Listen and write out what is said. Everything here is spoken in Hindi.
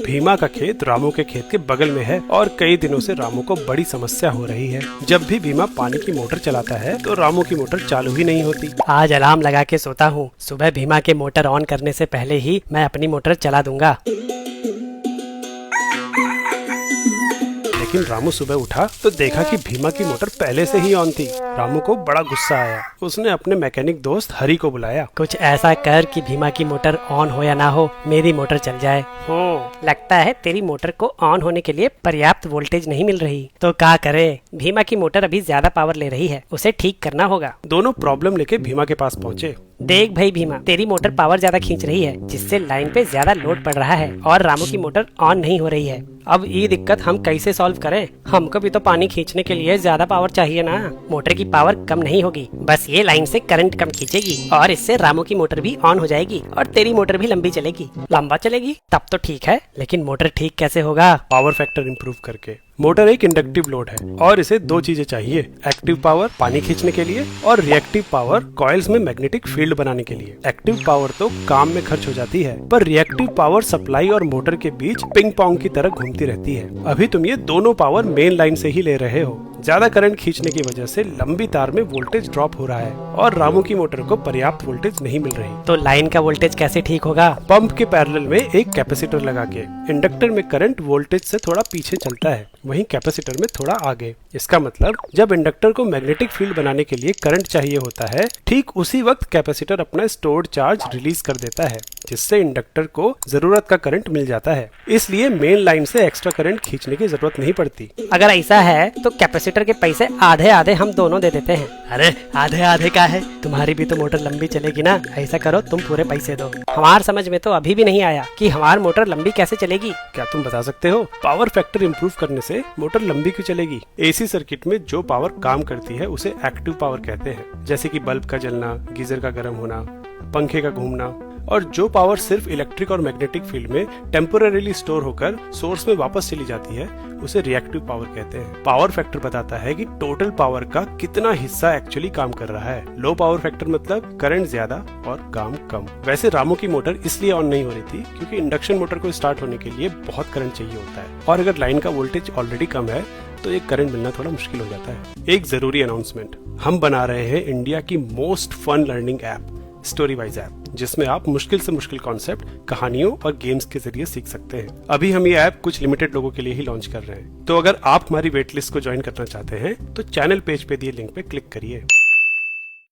भीमा का खेत रामू के खेत के बगल में है और कई दिनों से रामू को बड़ी समस्या हो रही है। जब भी भीमा पानी की मोटर चलाता है तो रामू की मोटर चालू ही नहीं होती। आज अलार्म लगा के सोता हूँ, सुबह भीमा के मोटर ऑन करने से पहले ही मैं अपनी मोटर चला दूंगा। लेकिन रामू सुबह उठा तो देखा कि भीमा की मोटर पहले से ही ऑन थी। रामू को बड़ा गुस्सा आया। उसने अपने मैकेनिक दोस्त हरी को बुलाया। कुछ ऐसा कर कि भीमा की मोटर ऑन हो या ना हो, मेरी मोटर चल जाए। लगता है तेरी मोटर को ऑन होने के लिए पर्याप्त वोल्टेज नहीं मिल रही। तो क्या करे, भीमा की मोटर अभी ज्यादा पावर ले रही है, उसे ठीक करना होगा। दोनों प्रॉब्लम लेके भीमा के पास पहुँचे। देख भाई भीमा, तेरी मोटर पावर ज्यादा खींच रही है, जिससे लाइन पे ज्यादा लोड पड़ रहा है और रामू की मोटर ऑन नहीं हो रही है। अब ये दिक्कत हम कैसे सॉल्व करें? हमको भी तो पानी खींचने के लिए ज्यादा पावर चाहिए ना। मोटर की पावर कम नहीं होगी, बस ये लाइन से करंट कम खींचेगी और इससे रामू की मोटर भी ऑन हो जाएगी और तेरी मोटर भी लंबी चलेगी। लंबा चलेगी तब तो ठीक है, लेकिन मोटर ठीक कैसे होगा? पावर फैक्टर इम्प्रूव करके। मोटर एक इंडक्टिव लोड है और इसे दो चीजें चाहिए, एक्टिव पावर पानी खींचने के लिए और रिएक्टिव पावर कॉइल्स में मैग्नेटिक फील्ड बनाने के लिए। एक्टिव पावर तो काम में खर्च हो जाती है, पर रिएक्टिव पावर सप्लाई और मोटर के बीच पिंग पोंग की तरह घूमती रहती है। अभी तुम ये दोनों पावर मेन लाइन से ही ले रहे हो। ज्यादा करंट खींचने की वजह से लंबी तार में वोल्टेज ड्रॉप हो रहा है और रामू की मोटर को पर्याप्त वोल्टेज नहीं मिल रही। तो लाइन का वोल्टेज कैसे ठीक होगा? पंप के पैरेलल में एक कैपेसिटर लगा के। इंडक्टर में करंट वोल्टेज से थोड़ा पीछे चलता है, वहीं कैपेसिटर में थोड़ा आगे। इसका मतलब जब इंडक्टर को मैग्नेटिक फील्ड बनाने के लिए करंट चाहिए होता है, ठीक उसी वक्त कैपेसिटर अपना स्टोर्ड चार्ज रिलीज कर देता है, जिससे इंडक्टर को जरूरत का करंट मिल जाता है। इसलिए मेन लाइन से एक्स्ट्रा करंट खींचने की जरूरत नहीं पड़ती। अगर ऐसा है तो कैपेसिटर के पैसे आधे आधे हम दोनों दे देते हैं। अरे आधे आधे का है, तुम्हारी भी तो मोटर लंबी चलेगी ना। ऐसा करो, तुम पूरे पैसे दो। हमार समझ में तो अभी भी नहीं आया कि हमारी मोटर लंबी कैसे चलेगी। क्या तुम बता सकते हो? पावर फैक्टर इम्प्रूव करने से मोटर लंबी क्यों चलेगी? एसी सर्किट में जो पावर काम करती है उसे एक्टिव पावर कहते हैं, जैसे कि बल्ब का जलना, गीजर का गर्म होना, पंखे का घूमना। और जो पावर सिर्फ इलेक्ट्रिक और मैग्नेटिक फील्ड में टेम्पोरेरीली स्टोर होकर सोर्स में वापस चली जाती है, उसे रिएक्टिव पावर कहते हैं। पावर फैक्टर बताता है कि टोटल पावर का कितना हिस्सा एक्चुअली काम कर रहा है। लो पावर फैक्टर मतलब करंट ज्यादा और काम कम। वैसे रामू की मोटर इसलिए ऑन नहीं हो रही थी क्योंकि इंडक्शन मोटर को स्टार्ट होने के लिए बहुत करंट चाहिए होता है, और अगर लाइन का वोल्टेज ऑलरेडी कम है तो एक करंट मिलना थोड़ा मुश्किल हो जाता है। एक जरूरी अनाउंसमेंट, हम बना रहे हैं इंडिया की most fun learning app Storywise app, जिसमें आप मुश्किल से मुश्किल कॉन्सेप्ट कहानियों और गेम्स के जरिए सीख सकते हैं। अभी हम ये ऐप कुछ लिमिटेड लोगों के लिए ही लॉन्च कर रहे हैं, तो अगर आप हमारी वेट लिस्ट को ज्वाइन करना चाहते हैं तो चैनल पेज पे दिए लिंक पे क्लिक करिए।